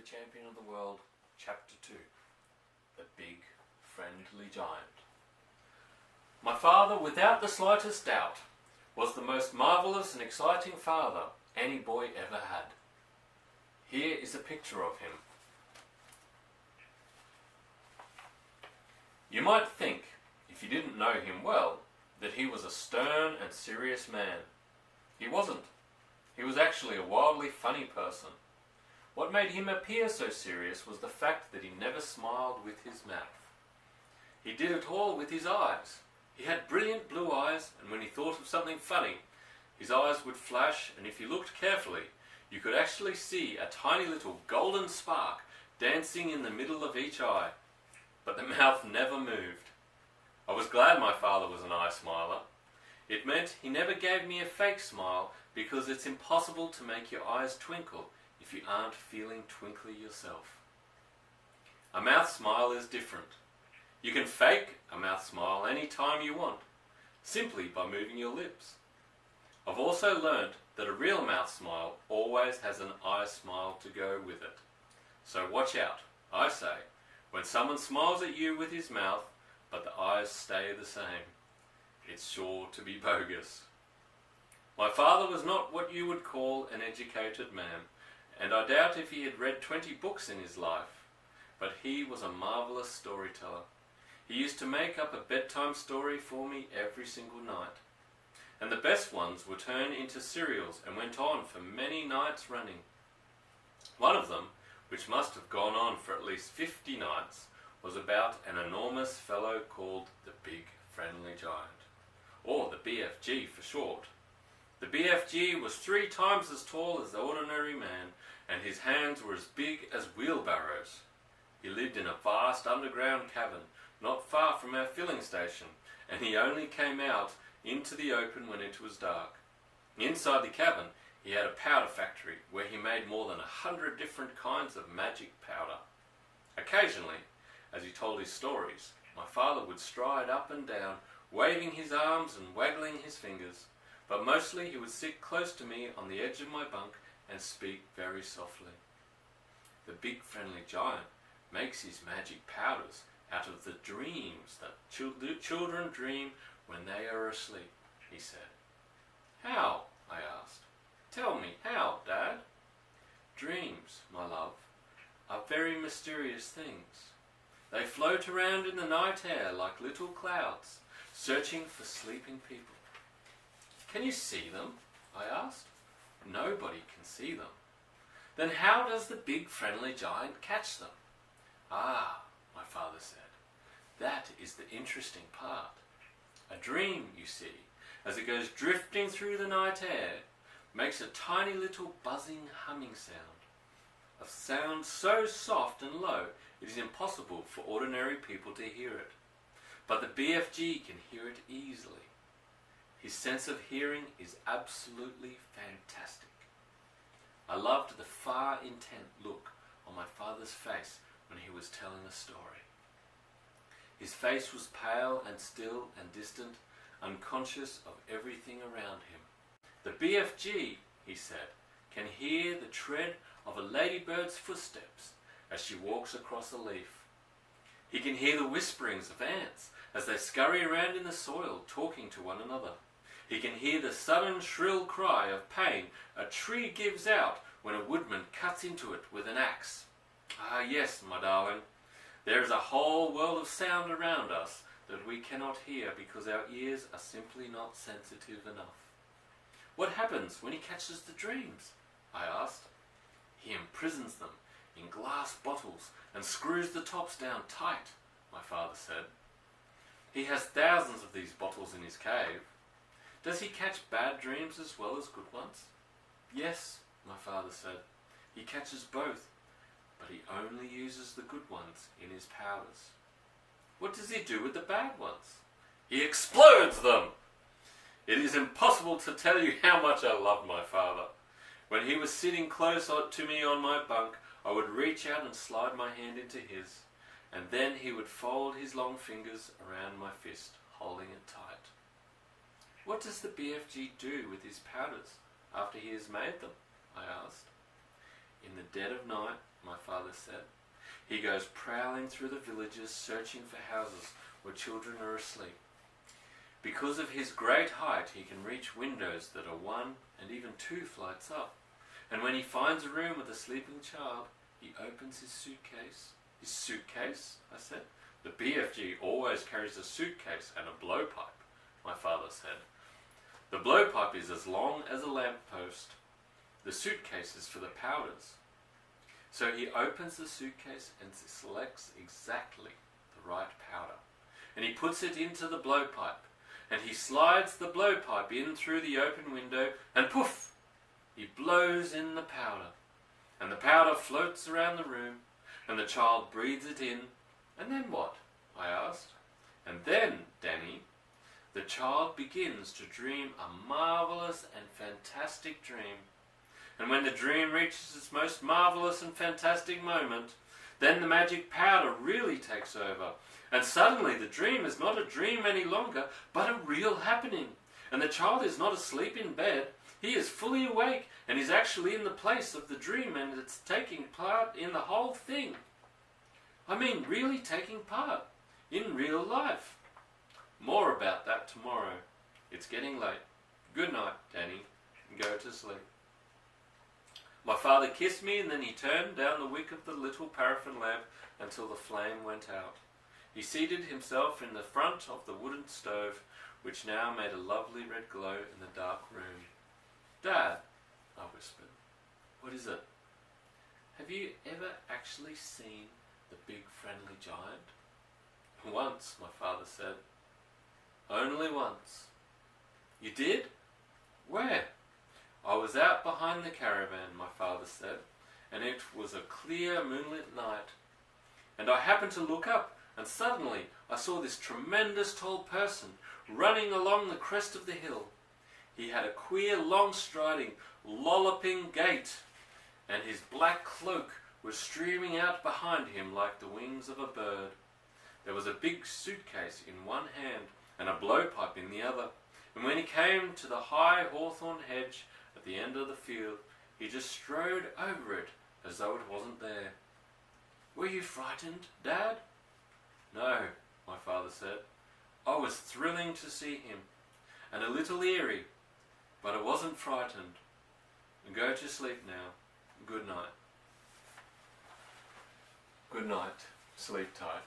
Champion of the World, Chapter 2, The Big Friendly Giant. My father, without the slightest doubt, was the most marvellous and exciting father any boy ever had. Here is a picture of him. You might think, if you didn't know him well, that he was a stern and serious man. He wasn't. He was actually a wildly funny person. What made him appear so serious was the fact that he never smiled with his mouth. He did it all with his eyes. He had brilliant blue eyes, and when he thought of something funny, his eyes would flash, and if you looked carefully, you could actually see a tiny little golden spark dancing in the middle of each eye. But the mouth never moved. I was glad my father was an eye smiler. It meant he never gave me a fake smile, because it's impossible to make your eyes twinkle if you aren't feeling twinkly yourself. A mouth smile is different. You can fake a mouth smile any time you want, simply by moving your lips. I've also learned that a real mouth smile always has an eye smile to go with it. So watch out, I say, when someone smiles at you with his mouth, but the eyes stay the same. It's sure to be bogus. My father was not what you would call an educated man, and I doubt if he had read 20 books in his life, but he was a marvellous storyteller. He used to make up a bedtime story for me every single night, and the best ones were turned into serials and went on for many nights running. One of them, which must have gone on for at least 50 nights, was about an enormous fellow called the Big Friendly Giant, or the BFG for short. The BFG was 3 times as tall as the ordinary man, and his hands were as big as wheelbarrows. He lived in a vast underground cavern, not far from our filling station, and he only came out into the open when it was dark. Inside the cavern, he had a powder factory where he made more than 100 different kinds of magic powder. Occasionally, as he told his stories, my father would stride up and down, waving his arms and waggling his fingers, but mostly he would sit close to me on the edge of my bunk and speak very softly. The Big Friendly Giant makes his magic powders out of the dreams that children dream when they are asleep, he said. How? I asked. Tell me, how, Dad? Dreams, my love, are very mysterious things. They float around in the night air like little clouds, searching for sleeping people. Can you see them? I asked. Nobody can see them. Then how does the Big Friendly Giant catch them? Ah, my father said, that is the interesting part. A dream, you see, as it goes drifting through the night air, makes a tiny little buzzing humming sound. A sound so soft and low it is impossible for ordinary people to hear it. But the BFG can hear it easily. His sense of hearing is absolutely fantastic. I loved the far intent look on my father's face when he was telling a story. His face was pale and still and distant, unconscious of everything around him. The BFG, he said, can hear the tread of a ladybird's footsteps as she walks across a leaf. He can hear the whisperings of ants as they scurry around in the soil talking to one another. He can hear the sudden shrill cry of pain a tree gives out when a woodman cuts into it with an axe. Ah yes, my darling, there is a whole world of sound around us that we cannot hear because our ears are simply not sensitive enough. What happens when he catches the dreams? I asked. He imprisons them in glass bottles and screws the tops down tight, my father said. He has thousands of these bottles in his cave. Does he catch bad dreams as well as good ones? Yes, my father said. He catches both, but he only uses the good ones in his powders. What does he do with the bad ones? He explodes them! It is impossible to tell you how much I loved my father. When he was sitting close to me on my bunk, I would reach out and slide my hand into his, and then he would fold his long fingers around my fist, holding it tight. What does the BFG do with his powders after he has made them? I asked. In the dead of night, my father said, he goes prowling through the villages searching for houses where children are asleep. Because of his great height, he can reach windows that are 1 and even 2 flights up. And when he finds a room with a sleeping child, he opens his suitcase. His suitcase, I said. The BFG always carries a suitcase and a blowpipe, my father said. The blowpipe is as long as a lamppost. The suitcase is for the powders. So he opens the suitcase and selects exactly the right powder. And he puts it into the blowpipe. And he slides the blowpipe in through the open window, and poof! He blows in the powder. And the powder floats around the room, and the child breathes it in. And then what? I asked. And then, Danny, the child begins to dream a marvelous and fantastic dream. And when the dream reaches its most marvelous and fantastic moment, then the magic powder really takes over. And suddenly the dream is not a dream any longer, but a real happening. And the child is not asleep in bed. He is fully awake and is actually in the place of the dream, and it's taking part in the whole thing. I mean, really taking part in real life. More about that tomorrow. It's getting late. Good night, Danny. Go to sleep. My father kissed me, and then he turned down the wick of the little paraffin lamp until the flame went out. He seated himself in the front of the wooden stove, which now made a lovely red glow in the dark room. Dad, I whispered, what is it? Have you ever actually seen the big friendly giant? Once, my father said. Only once. You did? Where? I was out behind the caravan, my father said, and it was a clear moonlit night. And I happened to look up, and suddenly I saw this tremendous tall person running along the crest of the hill. He had a queer, long-striding, lolloping gait, and his black cloak was streaming out behind him like the wings of a bird. There was a big suitcase in one hand and a blowpipe in the other, and when he came to the high hawthorn hedge at the end of the field, he just strode over it as though it wasn't there. Were you frightened, Dad? No, my father said. I was thrilling to see him, and a little eerie, but I wasn't frightened. Go to sleep now. Good night. Good night. Sleep tight.